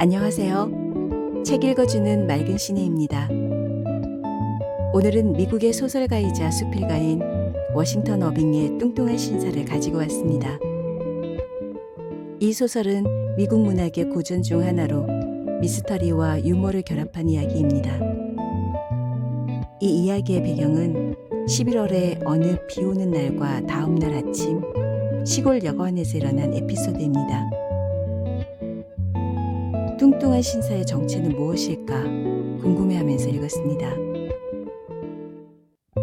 안녕하세요. 책 읽어주는 맑은 시네입니다. 오늘은 미국의 소설가이자 수필가인 워싱턴 어빙의 뚱뚱한 신사를 가지고 왔습니다. 이 소설은 미국 문학의 고전 중 하나로 미스터리와 유머를 결합한 이야기입니다. 이 이야기의 배경은 11월의 어느 비 오는 날과 다음 날 아침 시골 여관에서 일어난 에피소드입니다. 뚱뚱한 신사의 정체는 무엇일까 궁금해하면서 읽었습니다.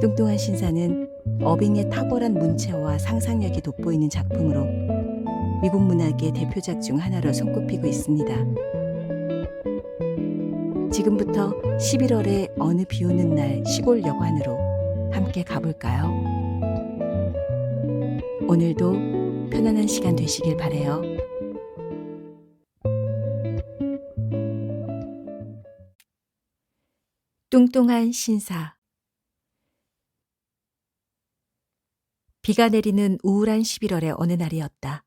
뚱뚱한 신사는 어빙의 탁월한 문체와 상상력이 돋보이는 작품으로 미국 문학의 대표작 중 하나로 손꼽히고 있습니다. 지금부터 11월의 어느 비 오는 날 시골 여관으로 함께 가볼까요? 오늘도 편안한 시간 되시길 바라요. 뚱뚱한 신사. 비가 내리는 우울한 11월의 어느 날이었다.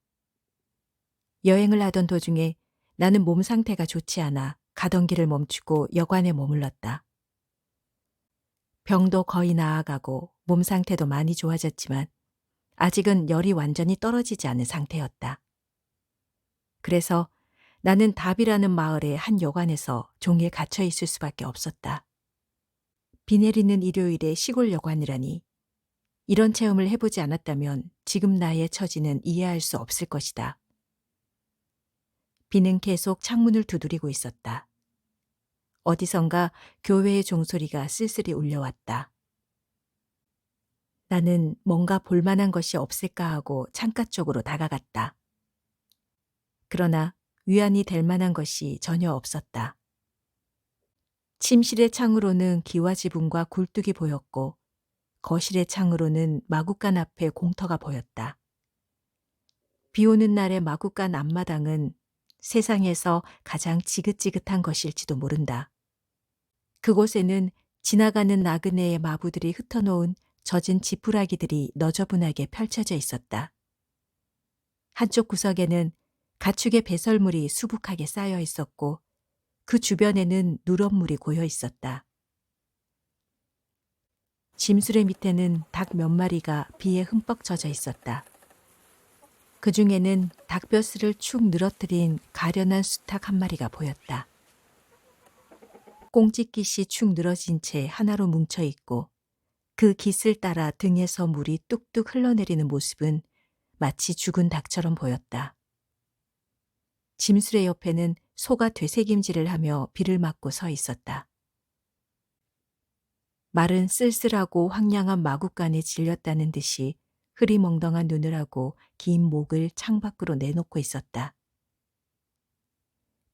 여행을 하던 도중에 나는 몸 상태가 좋지 않아 가던 길을 멈추고 여관에 머물렀다. 병도 거의 나아가고 몸 상태도 많이 좋아졌지만 아직은 열이 완전히 떨어지지 않은 상태였다. 그래서 나는 답이라는 마을의 한 여관에서 종일 갇혀 있을 수밖에 없었다. 비 내리는 일요일에 시골 여관이라니, 이런 체험을 해보지 않았다면 지금 나의 처지는 이해할 수 없을 것이다. 비는 계속 창문을 두드리고 있었다. 어디선가 교회의 종소리가 쓸쓸히 울려왔다. 나는 뭔가 볼만한 것이 없을까 하고 창가 쪽으로 다가갔다. 그러나 위안이 될 만한 것이 전혀 없었다. 침실의 창으로는 기와 지붕과 굴뚝이 보였고 거실의 창으로는 마구간 앞에 공터가 보였다. 비 오는 날의 마구간 앞마당은 세상에서 가장 지긋지긋한 것일지도 모른다. 그곳에는 지나가는 나그네의 마부들이 흩어놓은 젖은 지푸라기들이 너저분하게 펼쳐져 있었다. 한쪽 구석에는 가축의 배설물이 수북하게 쌓여 있었고 그 주변에는 누런물이 고여 있었다. 짐수레 밑에는 닭 몇 마리가 비에 흠뻑 젖어 있었다. 그 중에는 닭벼슬을 축 늘어뜨린 가련한 수탉 한 마리가 보였다. 꽁짓깃이 축 늘어진 채 하나로 뭉쳐 있고 그 깃을 따라 등에서 물이 뚝뚝 흘러내리는 모습은 마치 죽은 닭처럼 보였다. 짐수레 옆에는 소가 되새김질을 하며 비를 맞고 서 있었다. 말은 쓸쓸하고 황량한 마구간에 질렸다는 듯이 흐리멍덩한 눈을 하고 긴 목을 창밖으로 내놓고 있었다.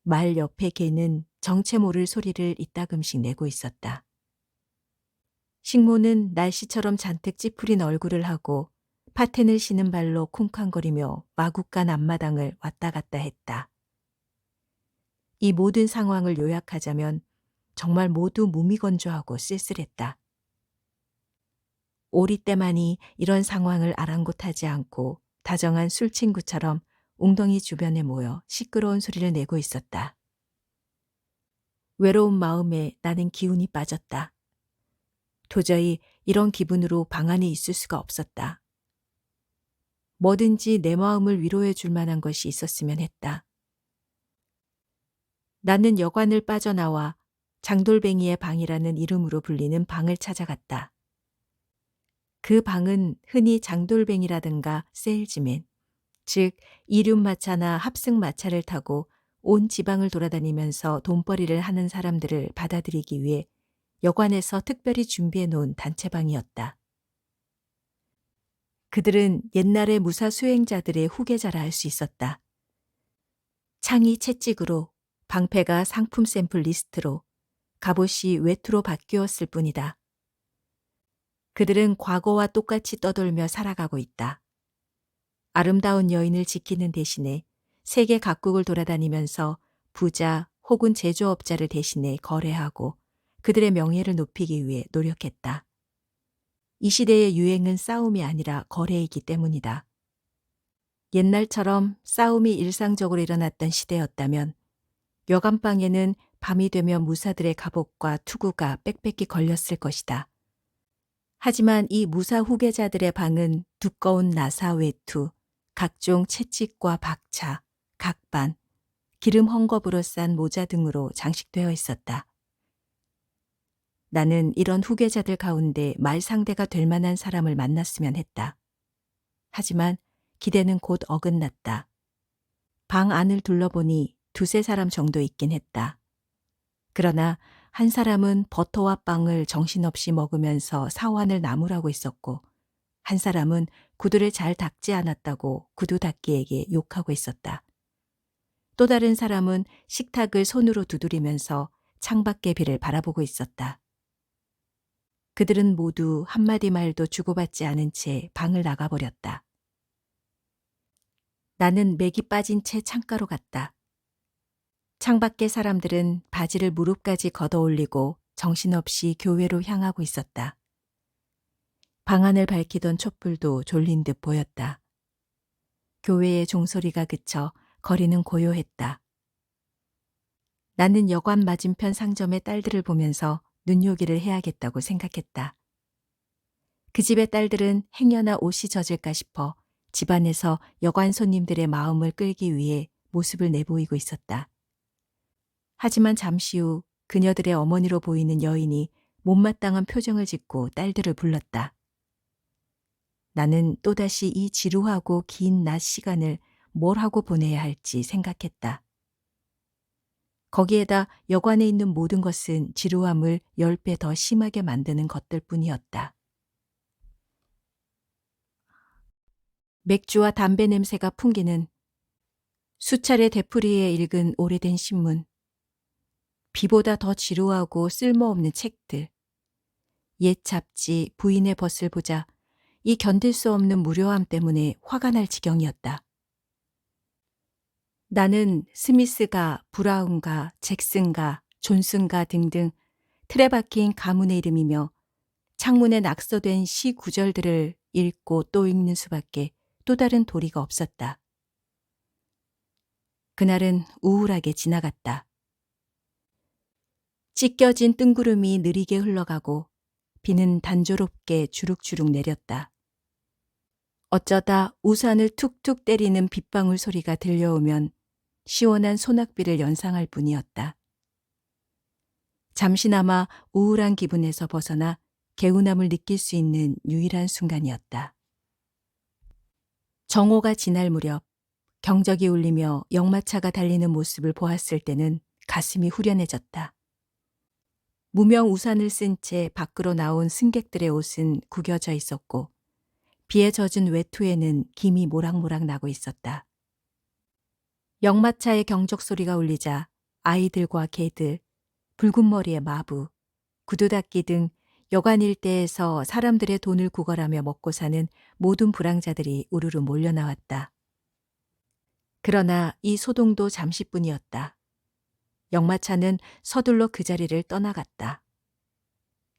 말 옆에 개는 정체 모를 소리를 이따금씩 내고 있었다. 식모는 날씨처럼 잔뜩 찌푸린 얼굴을 하고 파텐을 신은 발로 쿵쾅거리며 마구간 앞마당을 왔다 갔다 했다. 이 모든 상황을 요약하자면 정말 모두 무미건조하고 쓸쓸했다. 오리 때만이 이런 상황을 아랑곳하지 않고 다정한 술친구처럼 웅덩이 주변에 모여 시끄러운 소리를 내고 있었다. 외로운 마음에 나는 기운이 빠졌다. 도저히 이런 기분으로 방 안에 있을 수가 없었다. 뭐든지 내 마음을 위로해 줄 만한 것이 있었으면 했다. 나는 여관을 빠져나와 장돌뱅이의 방이라는 이름으로 불리는 방을 찾아갔다. 그 방은 흔히 장돌뱅이라든가 세일즈맨, 즉 이륜마차나 합승마차를 타고 온 지방을 돌아다니면서 돈벌이를 하는 사람들을 받아들이기 위해 여관에서 특별히 준비해 놓은 단체방이었다. 그들은 옛날의 무사 수행자들의 후계자라 할 수 있었다. 창이 채찍으로, 방패가 상품 샘플 리스트로, 갑옷이 외투로 바뀌었을 뿐이다. 그들은 과거와 똑같이 떠돌며 살아가고 있다. 아름다운 여인을 지키는 대신에 세계 각국을 돌아다니면서 부자 혹은 제조업자를 대신해 거래하고 그들의 명예를 높이기 위해 노력했다. 이 시대의 유행은 싸움이 아니라 거래이기 때문이다. 옛날처럼 싸움이 일상적으로 일어났던 시대였다면 여간방에는 밤이 되면 무사들의 갑옷과 투구가 빽빽히 걸렸을 것이다. 하지만 이 무사 후계자들의 방은 두꺼운 나사 외투, 각종 채찍과 박차, 각반, 기름 헝겊으로 싼 모자 등으로 장식되어 있었다. 나는 이런 후계자들 가운데 말 상대가 될 만한 사람을 만났으면 했다. 하지만 기대는 곧 어긋났다. 방 안을 둘러보니 두세 사람 정도 있긴 했다. 그러나 한 사람은 버터와 빵을 정신없이 먹으면서 사환을 나무라고 있었고, 한 사람은 구두를 잘 닦지 않았다고 구두 닦기에게 욕하고 있었다. 또 다른 사람은 식탁을 손으로 두드리면서 창밖의 비를 바라보고 있었다. 그들은 모두 한마디 말도 주고받지 않은 채 방을 나가버렸다. 나는 맥이 빠진 채 창가로 갔다. 창밖의 사람들은 바지를 무릎까지 걷어올리고 정신없이 교회로 향하고 있었다. 방 안을 밝히던 촛불도 졸린 듯 보였다. 교회의 종소리가 그쳐 거리는 고요했다. 나는 여관 맞은편 상점의 딸들을 보면서 눈요기를 해야겠다고 생각했다. 그 집의 딸들은 행여나 옷이 젖을까 싶어 집안에서 여관 손님들의 마음을 끌기 위해 모습을 내보이고 있었다. 하지만 잠시 후 그녀들의 어머니로 보이는 여인이 못마땅한 표정을 짓고 딸들을 불렀다. 나는 또다시 이 지루하고 긴 낮 시간을 뭘 하고 보내야 할지 생각했다. 거기에다 여관에 있는 모든 것은 지루함을 10배 더 심하게 만드는 것들 뿐이었다. 맥주와 담배 냄새가 풍기는 수차례 되풀이해 읽은 오래된 신문, 비보다 더 지루하고 쓸모없는 책들, 옛 잡지, 부인의 벗을 보자 이 견딜 수 없는 무료함 때문에 화가 날 지경이었다. 나는 스미스가, 브라운가, 잭슨가, 존슨가 등등 틀에 박힌 가문의 이름이며 창문에 낙서된 시 구절들을 읽고 또 읽는 수밖에 또 다른 도리가 없었다. 그날은 우울하게 지나갔다. 찢겨진 뜬구름이 느리게 흘러가고 비는 단조롭게 주룩주룩 내렸다. 어쩌다 우산을 툭툭 때리는 빗방울 소리가 들려오면 시원한 소낙비를 연상할 뿐이었다. 잠시나마 우울한 기분에서 벗어나 개운함을 느낄 수 있는 유일한 순간이었다. 정오가 지날 무렵 경적이 울리며 역마차가 달리는 모습을 보았을 때는 가슴이 후련해졌다. 무명 우산을 쓴 채 밖으로 나온 승객들의 옷은 구겨져 있었고 비에 젖은 외투에는 김이 모락모락 나고 있었다. 역마차의 경적 소리가 울리자 아이들과 개들, 붉은 머리의 마부, 구두닦이 등 여관 일대에서 사람들의 돈을 구걸하며 먹고 사는 모든 불황자들이 우르르 몰려나왔다. 그러나 이 소동도 잠시뿐이었다. 역마차는 서둘러 그 자리를 떠나갔다.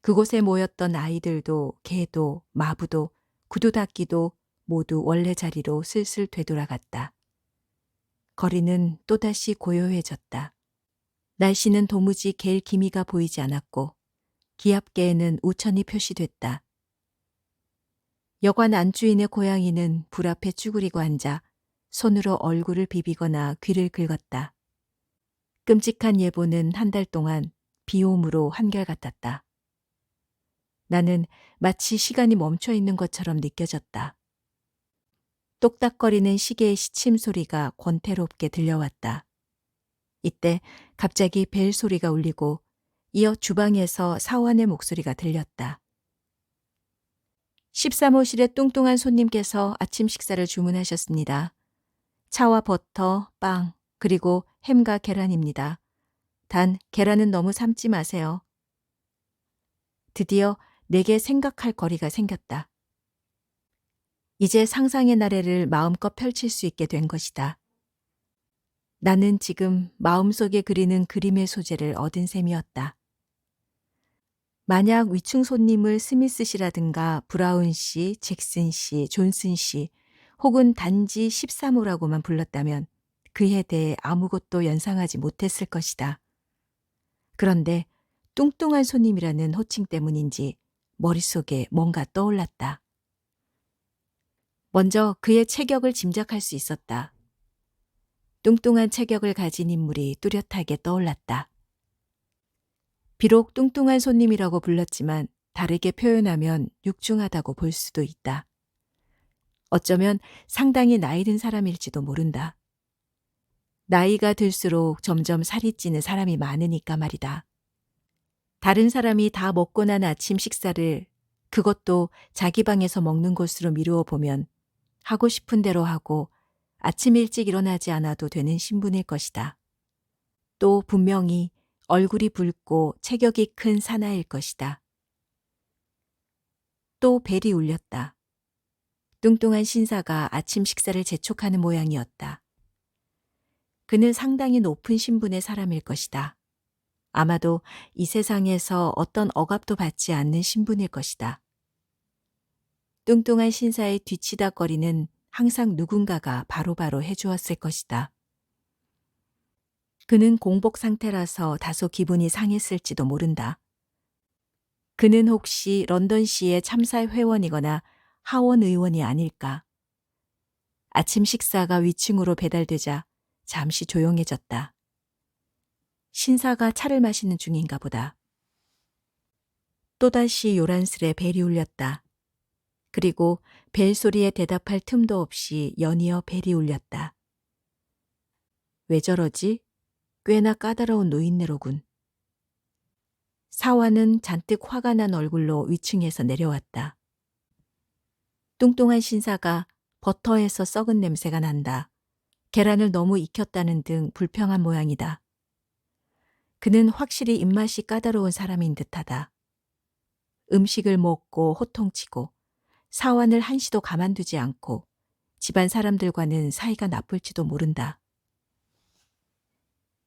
그곳에 모였던 아이들도 개도 마부도 구두닦이도 모두 원래 자리로 슬슬 되돌아갔다. 거리는 또다시 고요해졌다. 날씨는 도무지 갤 기미가 보이지 않았고 기압계에는 우천이 표시됐다. 여관 안주인의 고양이는 불 앞에 쭈그리고 앉아 손으로 얼굴을 비비거나 귀를 긁었다. 끔찍한 예보는 한 달 동안 비옴으로 한결같았다. 나는 마치 시간이 멈춰 있는 것처럼 느껴졌다. 똑딱거리는 시계의 시침 소리가 권태롭게 들려왔다. 이때 갑자기 벨 소리가 울리고 이어 주방에서 사원의 목소리가 들렸다. 13호실의 뚱뚱한 손님께서 아침 식사를 주문하셨습니다. 차와 버터, 빵, 그리고 햄과 계란입니다. 단 계란은 너무 삶지 마세요. 드디어 내게 생각할 거리가 생겼다. 이제 상상의 나래를 마음껏 펼칠 수 있게 된 것이다. 나는 지금 마음속에 그리는 그림의 소재를 얻은 셈이었다. 만약 위층 손님을 스미스 씨라든가 브라운 씨, 잭슨 씨, 존슨 씨 혹은 단지 13호라고만 불렀다면 그에 대해 아무것도 연상하지 못했을 것이다. 그런데 뚱뚱한 손님이라는 호칭 때문인지 머릿속에 뭔가 떠올랐다. 먼저 그의 체격을 짐작할 수 있었다. 뚱뚱한 체격을 가진 인물이 뚜렷하게 떠올랐다. 비록 뚱뚱한 손님이라고 불렀지만 다르게 표현하면 육중하다고 볼 수도 있다. 어쩌면 상당히 나이 든 사람일지도 모른다. 나이가 들수록 점점 살이 찌는 사람이 많으니까 말이다. 다른 사람이 다 먹고 난 아침 식사를 그것도 자기 방에서 먹는 것으로 미루어 보면 하고 싶은 대로 하고 아침 일찍 일어나지 않아도 되는 신분일 것이다. 또 분명히 얼굴이 붉고 체격이 큰 사나이일 것이다. 또 벨이 울렸다. 뚱뚱한 신사가 아침 식사를 재촉하는 모양이었다. 그는 상당히 높은 신분의 사람일 것이다. 아마도 이 세상에서 어떤 억압도 받지 않는 신분일 것이다. 뚱뚱한 신사의 뒤치다거리는 항상 누군가가 바로바로 해주었을 것이다. 그는 공복 상태라서 다소 기분이 상했을지도 모른다. 그는 혹시 런던시의 참사 회원이거나 하원 의원이 아닐까. 아침 식사가 위층으로 배달되자 잠시 조용해졌다. 신사가 차를 마시는 중인가 보다. 또다시 요란스레 벨이 울렸다. 그리고 벨 소리에 대답할 틈도 없이 연이어 벨이 울렸다. 왜 저러지? 꽤나 까다로운 노인네로군. 사화는 잔뜩 화가 난 얼굴로 위층에서 내려왔다. 뚱뚱한 신사가 버터에서 썩은 냄새가 난다. 계란을 너무 익혔다는 등 불평한 모양이다. 그는 확실히 입맛이 까다로운 사람인 듯하다. 음식을 먹고 호통치고 사환을 한시도 가만두지 않고 집안 사람들과는 사이가 나쁠지도 모른다.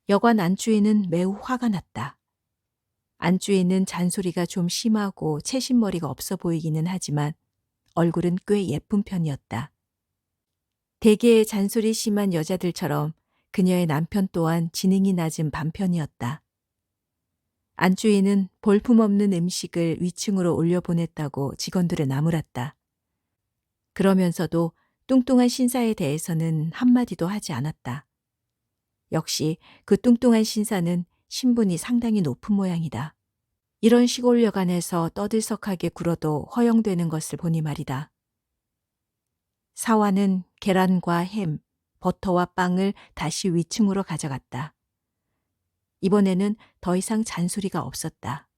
여관 안주인은 매우 화가 났다. 안주인은 잔소리가 좀 심하고 채신머리가 없어 보이기는 하지만 얼굴은 꽤 예쁜 편이었다. 대개의 잔소리 심한 여자들처럼 그녀의 남편 또한 지능이 낮은 반편이었다. 안주인은 볼품없는 음식을 위층으로 올려보냈다고 직원들을 나무랐다. 그러면서도 뚱뚱한 신사에 대해서는 한마디도 하지 않았다. 역시 그 뚱뚱한 신사는 신분이 상당히 높은 모양이다. 이런 시골 여관에서 떠들썩하게 굴어도 허용되는 것을 보니 말이다. 사화는 계란과 햄, 버터와 빵을 다시 위층으로 가져갔다. 이번에는 더 이상 잔소리가 없었다.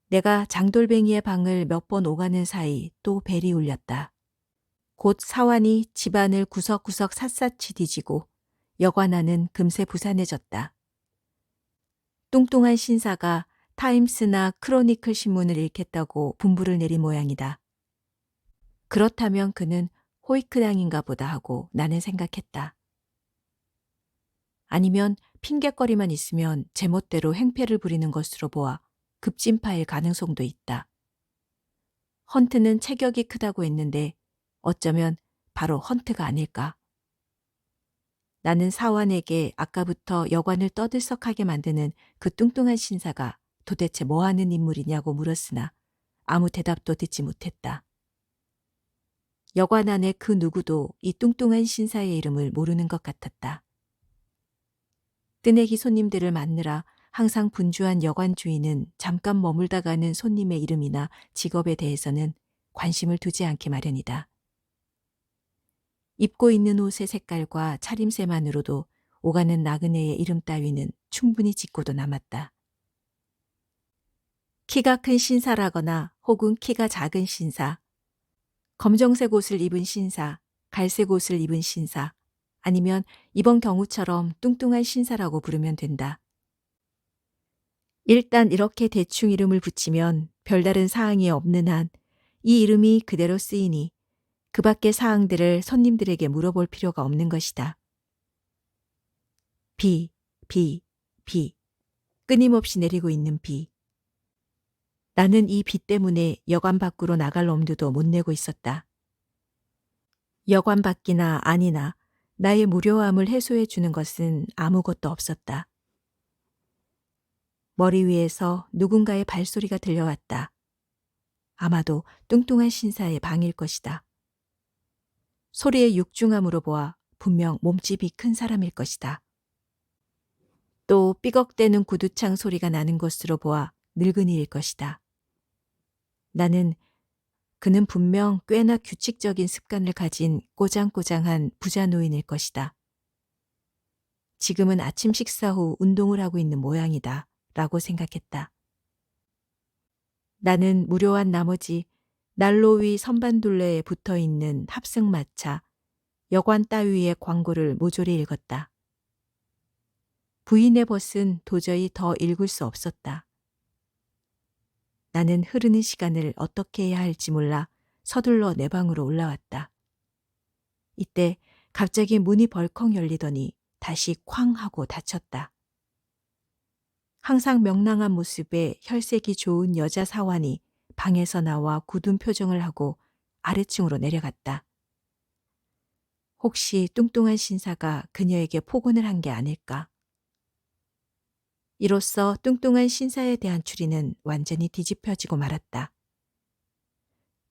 내가 장돌뱅이의 방을 몇 번 오가는 사이 또 벨이 울렸다. 곧 사환이 집안을 구석구석 샅샅이 뒤지고 여관 안은 금세 부산해졌다. 뚱뚱한 신사가 타임스나 크로니클 신문을 읽겠다고 분부를 내린 모양이다. 그렇다면 그는 호이크당인가 보다 하고 나는 생각했다. 아니면 핑곗거리만 있으면 제멋대로 행패를 부리는 것으로 보아 급진파일 가능성도 있다. 헌트는 체격이 크다고 했는데 어쩌면 바로 헌트가 아닐까. 나는 사환에게 아까부터 여관을 떠들썩하게 만드는 그 뚱뚱한 신사가 도대체 뭐하는 인물이냐고 물었으나 아무 대답도 듣지 못했다. 여관 안에 그 누구도 이 뚱뚱한 신사의 이름을 모르는 것 같았다. 뜨내기 손님들을 맞느라 항상 분주한 여관 주인은 잠깐 머물다 가는 손님의 이름이나 직업에 대해서는 관심을 두지 않기 마련이다. 입고 있는 옷의 색깔과 차림새만으로도 오가는 나그네의 이름 따위는 충분히 짓고도 남았다. 키가 큰 신사라거나 혹은 키가 작은 신사, 검정색 옷을 입은 신사, 갈색 옷을 입은 신사, 아니면 이번 경우처럼 뚱뚱한 신사라고 부르면 된다. 일단 이렇게 대충 이름을 붙이면 별다른 사항이 없는 한 이 이름이 그대로 쓰이니 그 밖의 사항들을 손님들에게 물어볼 필요가 없는 것이다. 비, 비, 비. 끊임없이 내리고 있는 비. 나는 이 비 때문에 여관 밖으로 나갈 엄두도 못 내고 있었다. 여관 밖이나 안이나 나의 무료함을 해소해 주는 것은 아무것도 없었다. 머리 위에서 누군가의 발소리가 들려왔다. 아마도 뚱뚱한 신사의 방일 것이다. 소리의 육중함으로 보아 분명 몸집이 큰 사람일 것이다. 또 삐걱대는 구두창 소리가 나는 것으로 보아 늙은이일 것이다. 나는 그는 분명 꽤나 규칙적인 습관을 가진 꼬장꼬장한 부자 노인일 것이다. 지금은 아침 식사 후 운동을 하고 있는 모양이다 라고 생각했다. 나는 무료한 나머지 난로 위 선반둘레에 붙어있는 합승마차, 여관 따위의 광고를 모조리 읽었다. 부인의 벗은 도저히 더 읽을 수 없었다. 나는 흐르는 시간을 어떻게 해야 할지 몰라 서둘러 내 방으로 올라왔다. 이때 갑자기 문이 벌컥 열리더니 다시 쾅 하고 닫혔다. 항상 명랑한 모습에 혈색이 좋은 여자 사환이 방에서 나와 굳은 표정을 하고 아래층으로 내려갔다. 혹시 뚱뚱한 신사가 그녀에게 폭언을 한 게 아닐까? 이로써 뚱뚱한 신사에 대한 추리는 완전히 뒤집혀지고 말았다.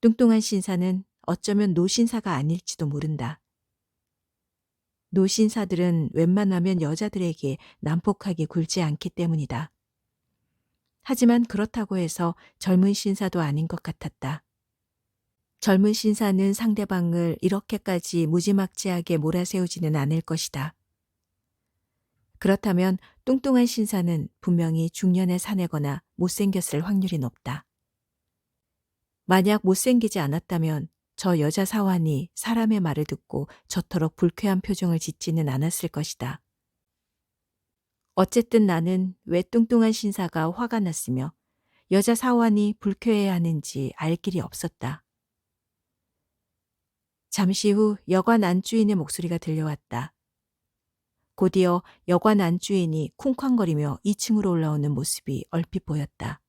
뚱뚱한 신사는 어쩌면 노신사가 아닐지도 모른다. 노신사들은 웬만하면 여자들에게 난폭하게 굴지 않기 때문이다. 하지만 그렇다고 해서 젊은 신사도 아닌 것 같았다. 젊은 신사는 상대방을 이렇게까지 무지막지하게 몰아세우지는 않을 것이다. 그렇다면 뚱뚱한 신사는 분명히 중년에 사내거나 못생겼을 확률이 높다. 만약 못생기지 않았다면 저 여자 사환이 사람의 말을 듣고 저토록 불쾌한 표정을 짓지는 않았을 것이다. 어쨌든 나는 왜 뚱뚱한 신사가 화가 났으며 여자 사환이 불쾌해하는지 알 길이 없었다. 잠시 후 여관 안주인의 목소리가 들려왔다. 곧이어 여관 안주인이 쿵쾅거리며 2층으로 올라오는 모습이 얼핏 보였다.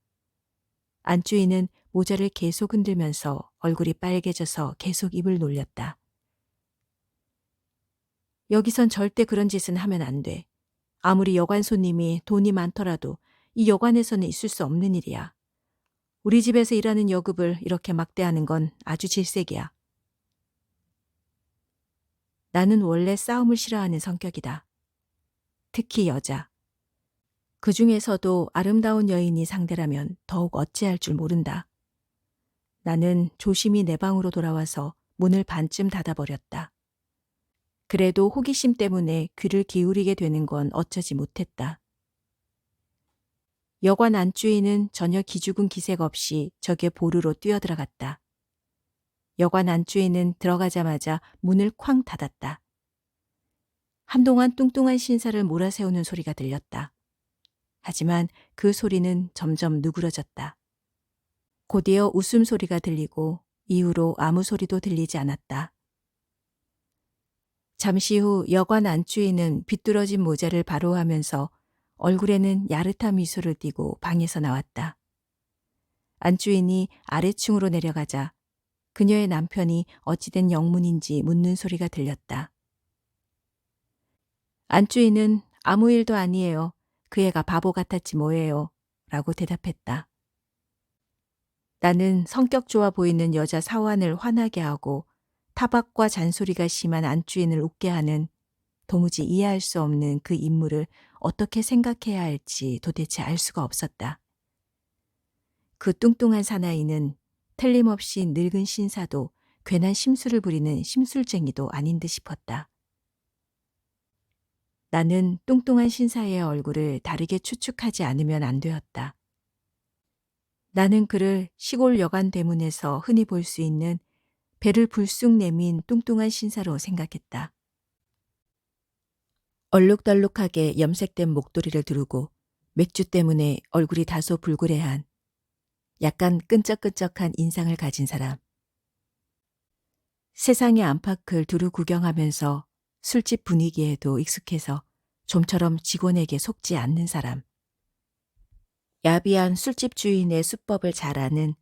안주인은 모자를 계속 흔들면서 얼굴이 빨개져서 계속 입을 놀렸다. 여기선 절대 그런 짓은 하면 안 돼. 아무리 여관 손님이 돈이 많더라도 이 여관에서는 있을 수 없는 일이야. 우리 집에서 일하는 여급을 이렇게 막대하는 건 아주 질색이야. 나는 원래 싸움을 싫어하는 성격이다. 특히 여자. 그 중에서도 아름다운 여인이 상대라면 더욱 어찌할 줄 모른다. 나는 조심히 내 방으로 돌아와서 문을 반쯤 닫아버렸다. 그래도 호기심 때문에 귀를 기울이게 되는 건 어쩌지 못했다. 여관 안주인은 전혀 기죽은 기색 없이 적의 보루로 뛰어들어갔다. 여관 안주인은 들어가자마자 문을 쾅 닫았다. 한동안 뚱뚱한 신사를 몰아세우는 소리가 들렸다. 하지만 그 소리는 점점 누그러졌다. 곧이어 웃음소리가 들리고 이후로 아무 소리도 들리지 않았다. 잠시 후 여관 안주인은 비뚤어진 모자를 바로 하면서 얼굴에는 야릇한 미소를 띠고 방에서 나왔다. 안주인이 아래층으로 내려가자 그녀의 남편이 어찌된 영문인지 묻는 소리가 들렸다. 안주인은 아무 일도 아니에요. 그 애가 바보 같았지 뭐예요. 라고 대답했다. 나는 성격 좋아 보이는 여자 사환을 화나게 하고 타박과 잔소리가 심한 안주인을 웃게 하는 도무지 이해할 수 없는 그 인물을 어떻게 생각해야 할지 도대체 알 수가 없었다. 그 뚱뚱한 사나이는 틀림없이 늙은 신사도 괜한 심술을 부리는 심술쟁이도 아닌 듯 싶었다. 나는 뚱뚱한 신사의 얼굴을 다르게 추측하지 않으면 안 되었다. 나는 그를 시골 여관 대문에서 흔히 볼 수 있는 배를 불쑥 내민 뚱뚱한 신사로 생각했다. 얼룩덜룩하게 염색된 목도리를 두르고 맥주 때문에 얼굴이 다소 불그레한 약간 끈적끈적한 인상을 가진 사람. 세상의 안팎을 두루 구경하면서 술집 분위기에도 익숙해서 좀처럼 직원에게 속지 않는 사람. 야비한 술집 주인의 수법을 잘 아는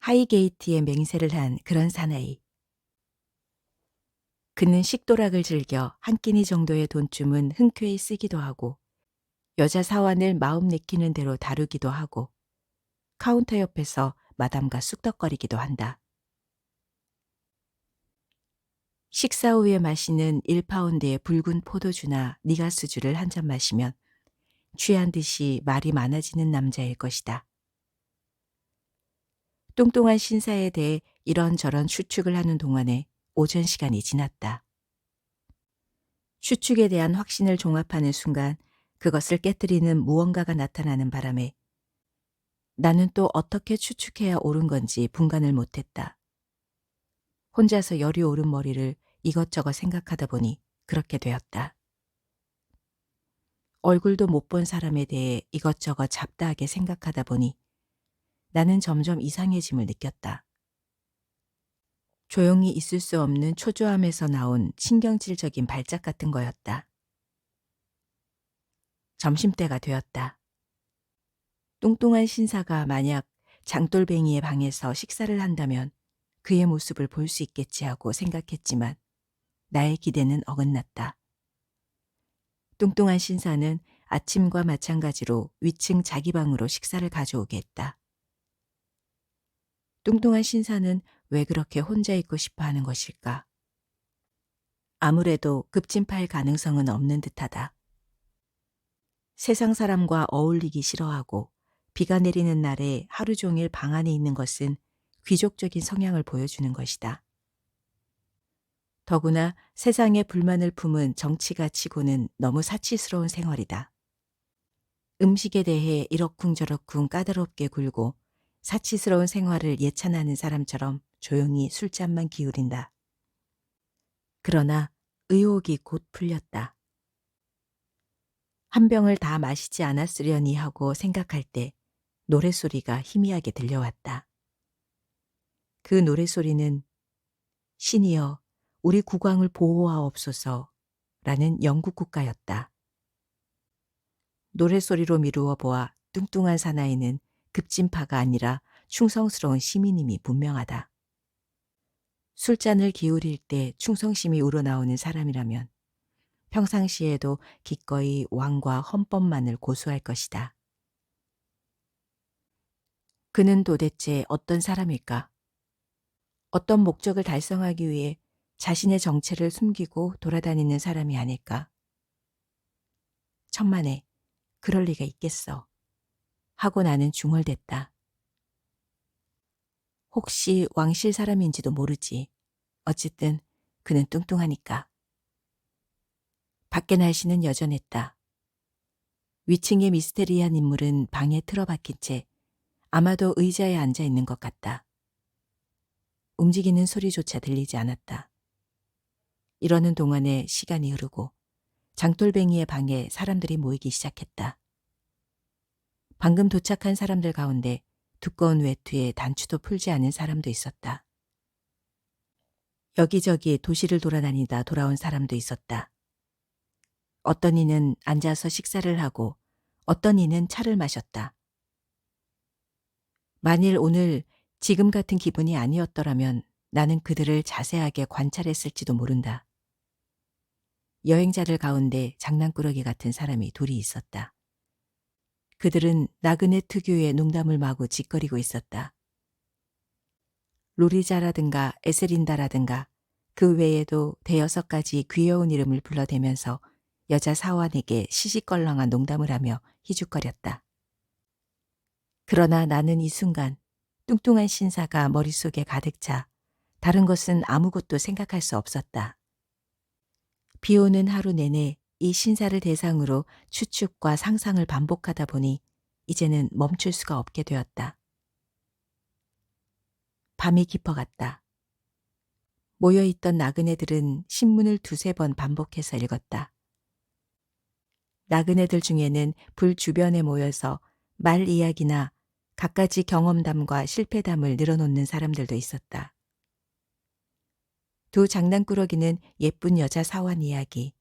하이게이트에 맹세를 한 그런 사나이. 그는 식도락을 즐겨 한 끼니 정도의 돈쯤은 흔쾌히 쓰기도 하고 여자 사원을 마음 내키는 대로 다루기도 하고 카운터 옆에서 마담과 쑥덕거리기도 한다. 식사 후에 마시는 1파운드의 붉은 포도주나 니가스주를 한 잔 마시면 취한 듯이 말이 많아지는 남자일 것이다. 뚱뚱한 신사에 대해 이런저런 추측을 하는 동안에 오전 시간이 지났다. 추측에 대한 확신을 종합하는 순간 그것을 깨뜨리는 무언가가 나타나는 바람에 나는 또 어떻게 추측해야 옳은 건지 분간을 못했다. 혼자서 열이 오른 머리를 이것저것 생각하다 보니 그렇게 되었다. 얼굴도 못 본 사람에 대해 이것저것 잡다하게 생각하다 보니 나는 점점 이상해짐을 느꼈다. 조용히 있을 수 없는 초조함에서 나온 신경질적인 발작 같은 거였다. 점심때가 되었다. 뚱뚱한 신사가 만약 장돌뱅이의 방에서 식사를 한다면 그의 모습을 볼 수 있겠지 하고 생각했지만 나의 기대는 어긋났다. 뚱뚱한 신사는 아침과 마찬가지로 위층 자기 방으로 식사를 가져오게 했다. 뚱뚱한 신사는 왜 그렇게 혼자 있고 싶어 하는 것일까? 아무래도 급진파일 가능성은 없는 듯하다. 세상 사람과 어울리기 싫어하고 비가 내리는 날에 하루 종일 방 안에 있는 것은 귀족적인 성향을 보여주는 것이다. 더구나 세상에 불만을 품은 정치가 치고는 너무 사치스러운 생활이다. 음식에 대해 이러쿵저러쿵 까다롭게 굴고 사치스러운 생활을 예찬하는 사람처럼 조용히 술잔만 기울인다. 그러나 의혹이 곧 풀렸다. 한 병을 다 마시지 않았으려니 하고 생각할 때 노랫소리가 희미하게 들려왔다. 그 노랫소리는 신이여 우리 국왕을 보호하옵소서 라는 영국 국가였다. 노랫소리로 미루어 보아 뚱뚱한 사나이는 급진파가 아니라 충성스러운 시민임이 분명하다. 술잔을 기울일 때 충성심이 우러나오는 사람이라면 평상시에도 기꺼이 왕과 헌법만을 고수할 것이다. 그는 도대체 어떤 사람일까? 어떤 목적을 달성하기 위해 자신의 정체를 숨기고 돌아다니는 사람이 아닐까? 천만에 그럴 리가 있겠어. 하고 나는 중얼댔다. 혹시 왕실 사람인지도 모르지. 어쨌든 그는 뚱뚱하니까. 밖의 날씨는 여전했다. 위층의 미스테리한 인물은 방에 틀어박힌 채 아마도 의자에 앉아 있는 것 같다. 움직이는 소리조차 들리지 않았다. 이러는 동안에 시간이 흐르고 장돌뱅이의 방에 사람들이 모이기 시작했다. 방금 도착한 사람들 가운데 두꺼운 외투에 단추도 풀지 않은 사람도 있었다. 여기저기 도시를 돌아다니다 돌아온 사람도 있었다. 어떤 이는 앉아서 식사를 하고 어떤 이는 차를 마셨다. 만일 오늘 지금 같은 기분이 아니었더라면 나는 그들을 자세하게 관찰했을지도 모른다. 여행자들 가운데 장난꾸러기 같은 사람이 둘이 있었다. 그들은 나그네 특유의 농담을 마구 짓거리고 있었다. 로리자라든가 에스린다라든가 그 외에도 대여섯 가지 귀여운 이름을 불러대면서 여자 사원에게 시시껄렁한 농담을 하며 희죽거렸다. 그러나 나는 이 순간 뚱뚱한 신사가 머릿속에 가득 차 다른 것은 아무것도 생각할 수 없었다. 비 오는 하루 내내 이 신사를 대상으로 추측과 상상을 반복하다 보니 이제는 멈출 수가 없게 되었다. 밤이 깊어갔다. 모여있던 나그네들은 신문을 두세 번 반복해서 읽었다. 나그네들 중에는 불 주변에 모여서 말 이야기나 갖가지 경험담과 실패담을 늘어놓는 사람들도 있었다. 두 장난꾸러기는 예쁜 여자 사원 이야기,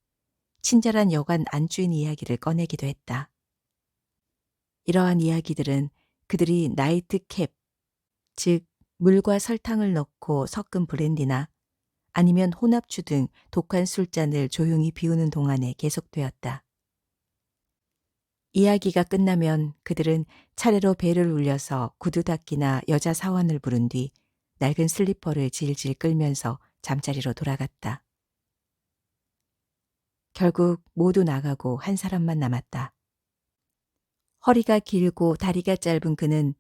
친절한 여관 안주인 이야기를 꺼내기도 했다. 이러한 이야기들은 그들이 나이트 캡, 즉 물과 설탕을 넣고 섞은 브랜디나 아니면 혼합주 등 독한 술잔을 조용히 비우는 동안에 계속되었다. 이야기가 끝나면 그들은 차례로 벨을 울려서 구두 닦기나 여자 사원을 부른 뒤 낡은 슬리퍼를 질질 끌면서 잠자리로 돌아갔다. 결국 모두 나가고 한 사람만 남았다. 허리가 길고 다리가 짧은 그는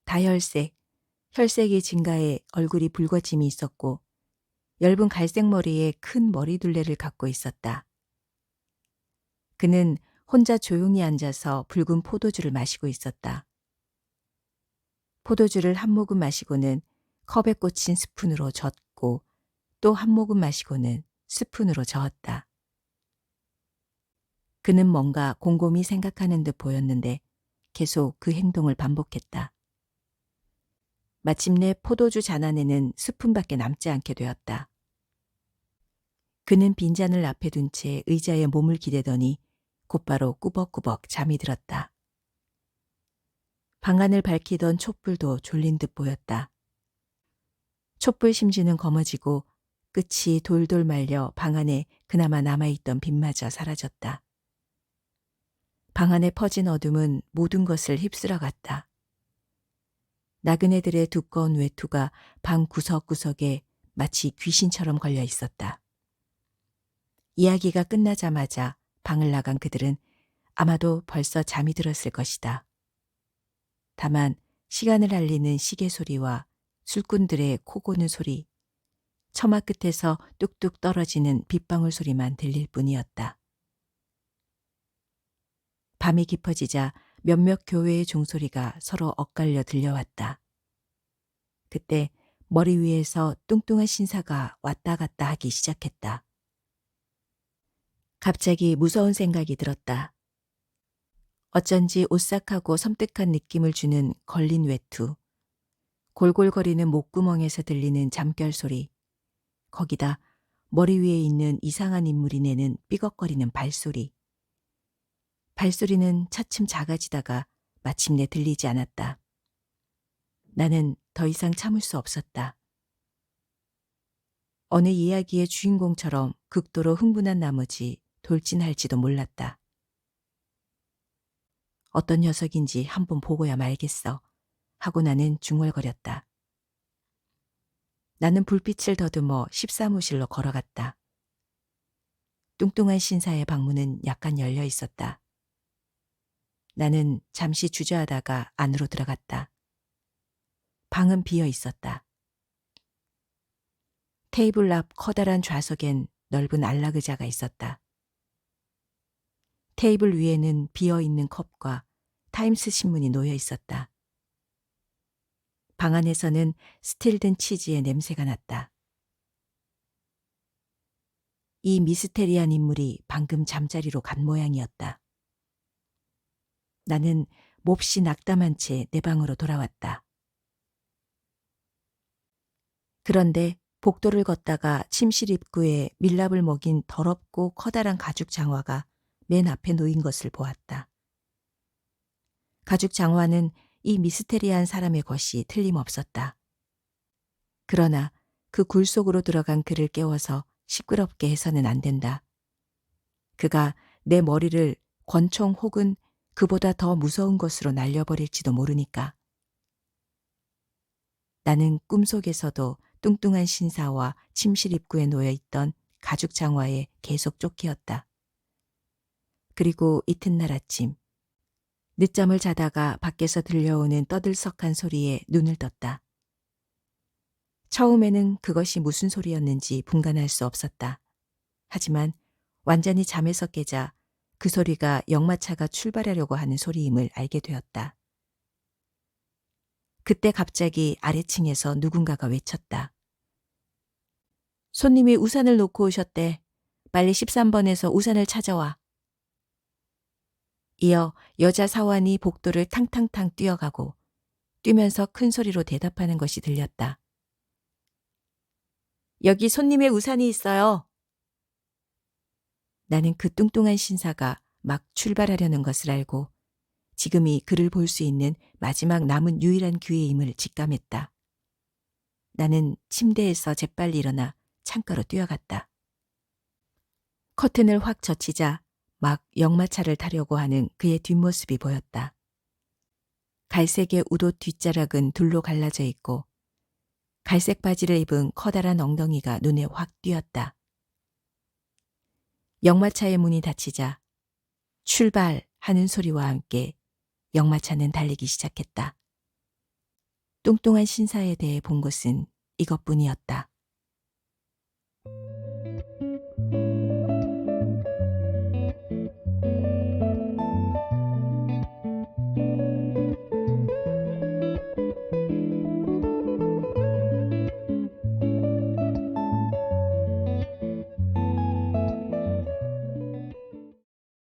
다혈색, 혈색이 증가해 얼굴이 붉어짐이 있었고 엷은 갈색 머리에 큰 머리둘레를 갖고 있었다. 그는 혼자 조용히 앉아서 붉은 포도주를 마시고 있었다. 포도주를 한 모금 마시고는 컵에 꽂힌 스푼으로 젓고 또 한 모금 마시고는 스푼으로 저었다. 그는 뭔가 곰곰이 생각하는 듯 보였는데 계속 그 행동을 반복했다. 마침내 포도주 잔 안에는 스푼밖에 남지 않게 되었다. 그는 빈잔을 앞에 둔 채 의자에 몸을 기대더니 곧바로 꾸벅꾸벅 잠이 들었다. 방안을 밝히던 촛불도 졸린 듯 보였다. 촛불 심지는 검어지고 끝이 돌돌 말려 방 안에 그나마 남아있던 빛마저 사라졌다. 방 안에 퍼진 어둠은 모든 것을 휩쓸어갔다. 나그네들의 두꺼운 외투가 방 구석구석에 마치 귀신처럼 걸려 있었다. 이야기가 끝나자마자 방을 나간 그들은 아마도 벌써 잠이 들었을 것이다. 다만 시간을 알리는 시계 소리와 술꾼들의 코 고는 소리, 처마 끝에서 뚝뚝 떨어지는 빗방울 소리만 들릴 뿐이었다. 밤이 깊어지자 몇몇 교회의 종소리가 서로 엇갈려 들려왔다. 그때 머리 위에서 뚱뚱한 신사가 왔다 갔다 하기 시작했다. 갑자기 무서운 생각이 들었다. 어쩐지 오싹하고 섬뜩한 느낌을 주는 걸린 외투, 골골거리는 목구멍에서 들리는 잠결 소리, 거기다 머리 위에 있는 이상한 인물이 내는 삐걱거리는 발소리. 발소리는 차츰 작아지다가 마침내 들리지 않았다. 나는 더 이상 참을 수 없었다. 어느 이야기의 주인공처럼 극도로 흥분한 나머지 돌진할지도 몰랐다. 어떤 녀석인지 한번 보고야 말겠어 하고 나는 중얼거렸다. 나는 불빛을 더듬어 13호실로 걸어갔다. 뚱뚱한 신사의 방문은 약간 열려 있었다. 나는 잠시 주저하다가 안으로 들어갔다. 방은 비어 있었다. 테이블 앞 커다란 좌석엔 넓은 안락의자가 있었다. 테이블 위에는 비어있는 컵과 타임스 신문이 놓여 있었다. 방 안에서는 스틸된 치즈의 냄새가 났다. 이 미스테리한 인물이 방금 잠자리로 간 모양이었다. 나는 몹시 낙담한 채 내 방으로 돌아왔다. 그런데 복도를 걷다가 침실 입구에 밀랍을 먹인 더럽고 커다란 가죽 장화가 맨 앞에 놓인 것을 보았다. 가죽 장화는 이 미스테리한 사람의 것이 틀림없었다. 그러나 그 굴 속으로 들어간 그를 깨워서 시끄럽게 해서는 안 된다. 그가 내 머리를 권총 혹은 그보다 더 무서운 것으로 날려버릴지도 모르니까. 나는 꿈속에서도 뚱뚱한 신사와 침실 입구에 놓여 있던 가죽 장화에 계속 쫓기었다. 그리고 이튿날 아침, 늦잠을 자다가 밖에서 들려오는 떠들썩한 소리에 눈을 떴다. 처음에는 그것이 무슨 소리였는지 분간할 수 없었다. 하지만 완전히 잠에서 깨자 그 소리가 역마차가 출발하려고 하는 소리임을 알게 되었다. 그때 갑자기 아래층에서 누군가가 외쳤다. 손님이 우산을 놓고 오셨대. 빨리 13번에서 우산을 찾아와. 이어 여자 사원이 복도를 탕탕탕 뛰어가고 뛰면서 큰 소리로 대답하는 것이 들렸다. 여기 손님의 우산이 있어요. 나는 그 뚱뚱한 신사가 막 출발하려는 것을 알고 지금이 그를 볼 수 있는 마지막 남은 유일한 기회임을 직감했다. 나는 침대에서 재빨리 일어나 창가로 뛰어갔다. 커튼을 확 젖히자 막 역마차를 타려고 하는 그의 뒷모습이 보였다. 갈색의 웃옷 뒷자락은 둘로 갈라져 있고 갈색 바지를 입은 커다란 엉덩이가 눈에 확 띄었다. 역마차의 문이 닫히자 출발 하는 소리와 함께 역마차는 달리기 시작했다. 뚱뚱한 신사에 대해 본 것은 이것뿐이었다.